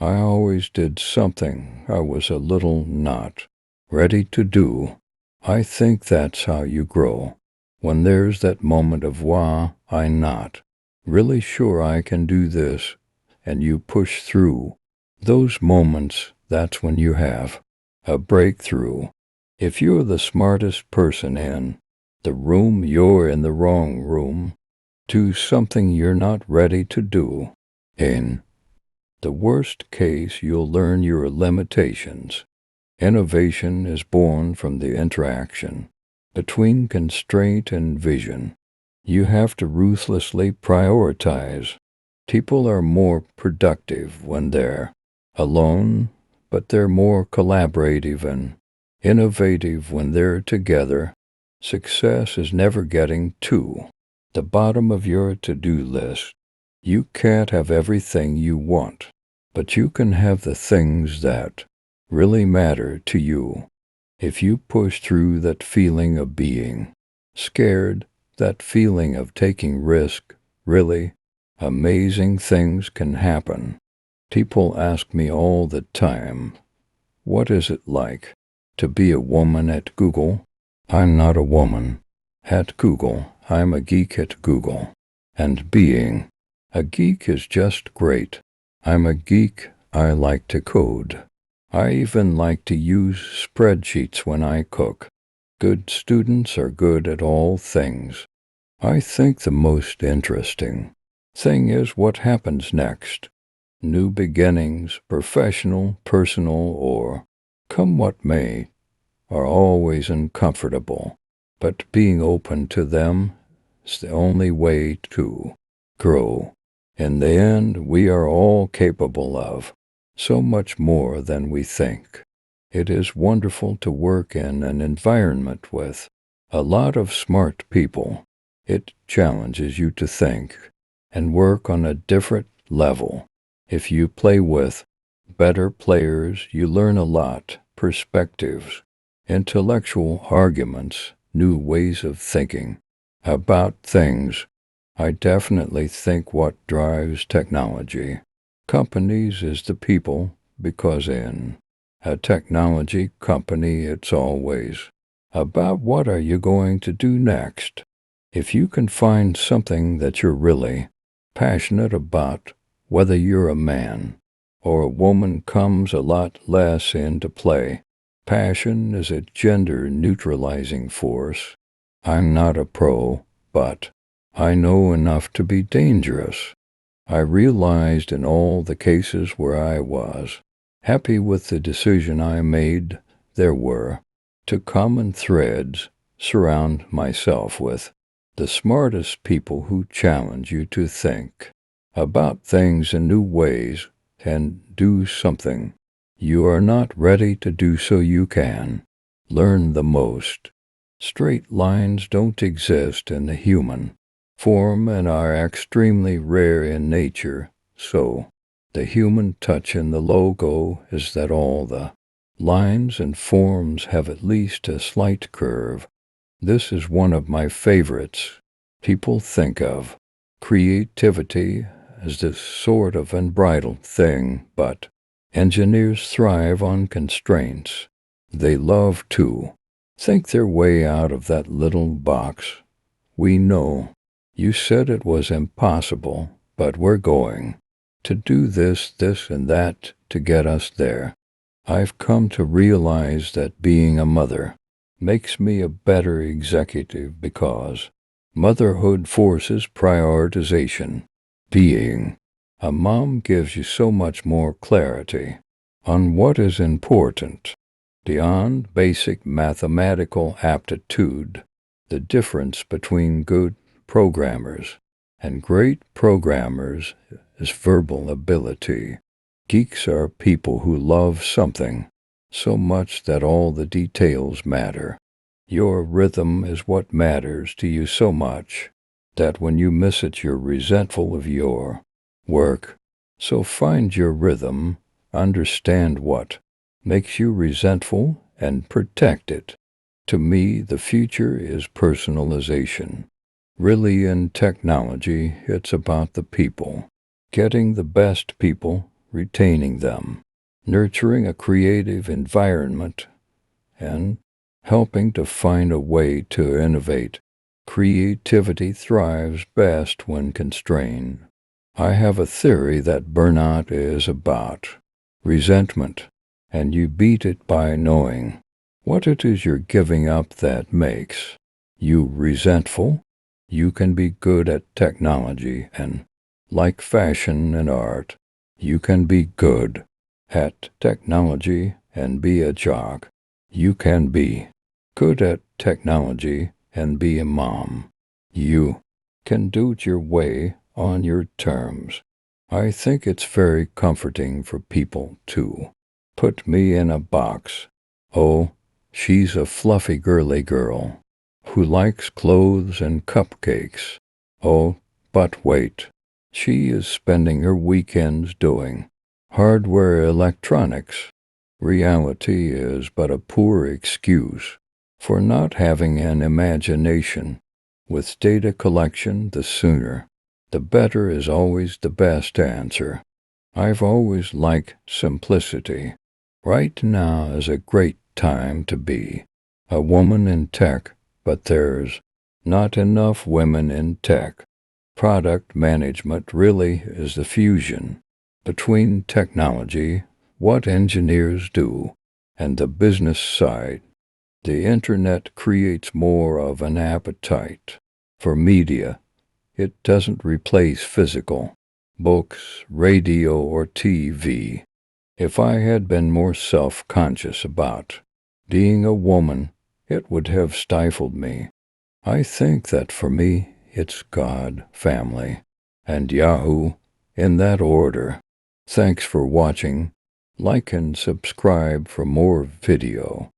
I always did something I was a little not ready to do. I think that's how you grow. When there's that moment of, wow, I'm not really sure I can do this, and you push through. Those moments, that's when you have a breakthrough. If you're the smartest person in the room, you're in the wrong room. Do something you're not ready to do. In the worst case, you'll learn your limitations. Innovation is born from the interaction between constraint and vision. You have to ruthlessly prioritize. People are more productive when they're alone, but they're more collaborative and innovative when they're together. Success is never getting to the bottom of your to-do list. You can't have everything you want, but you can have the things that really matter to you. If you push through that feeling of being scared, that feeling of taking risk, really, amazing things can happen. People ask me all the time, what is it like to be a woman at Google? I'm not a woman at Google. I'm a geek at Google. And being a geek is just great. I'm a geek. I like to code. I even like to use spreadsheets when I cook. Good students are good at all things. I think the most interesting thing is what happens next. New beginnings, professional, personal, or come what may, are always uncomfortable, but being open to them is the only way to grow. In the end, we are all capable of so much more than we think. It is wonderful to work in an environment with a lot of smart people. It challenges you to think and work on a different level. If you play with better players, you learn a lot, perspectives, intellectual arguments, new ways of thinking about things. I definitely think what drives technology companies is the people, because in a technology company it's always about what are you going to do next. If you can find something that you're really passionate about, whether you're a man or a woman comes a lot less into play. Passion is a gender-neutralizing force. I'm not a pro, but I know enough to be dangerous. I realized in all the cases where I was happy with the decision I made, there were two common threads: surround myself with the smartest people who challenge you to think about things in new ways and do something you are not ready to do so you can learn the most. Straight lines don't exist in the human form and are extremely rare in nature, so the human touch in the logo is that all the lines and forms have at least a slight curve. This is one of my favorites. People think of creativity as this sort of unbridled thing, but engineers thrive on constraints. They love to think their way out of that little box. We know you said it was impossible, but we're going to do this, this, and that to get us there. I've come to realize that being a mother makes me a better executive because motherhood forces prioritization. Being a mom gives you so much more clarity on what is important. Beyond basic mathematical aptitude, the difference between good programmers and great programmers is verbal ability. Geeks are people who love something so much that all the details matter. Your rhythm is what matters to you so much that when you miss it, you're resentful of your work. So find your rhythm, understand what makes you resentful, and protect it. To me, the future is personalization. Really, in technology, it's about the people. Getting the best people retaining them, nurturing a creative environment, and helping to find a way to innovate. Creativity thrives best when constrained. I have a theory that burnout is about resentment, and you beat it by knowing what it is you're giving up that makes you resentful. You can be good at technology, and like fashion and art, you can be good at technology and be a jock. You can be good at technology and be a mom. You can do it your way on your terms. I think it's very comforting for people to put me in a box. Oh, she's a fluffy girly girl who likes clothes and cupcakes. Oh, but wait. She is spending her weekends doing hardware electronics. Reality is but a poor excuse for not having an imagination. With data collection, the sooner, the better is always the best answer. I've always liked simplicity. Right now is a great time to be a woman in tech, but there's not enough women in tech. Product management really is the fusion between technology, what engineers do, and the business side. The internet creates more of an appetite for media. It doesn't replace physical books, radio, or TV. If I had been more self-conscious about being a woman, it would have stifled me. I think that for me, it's God, family, and Yahoo in that order. Thanks for watching. Like and subscribe for more video.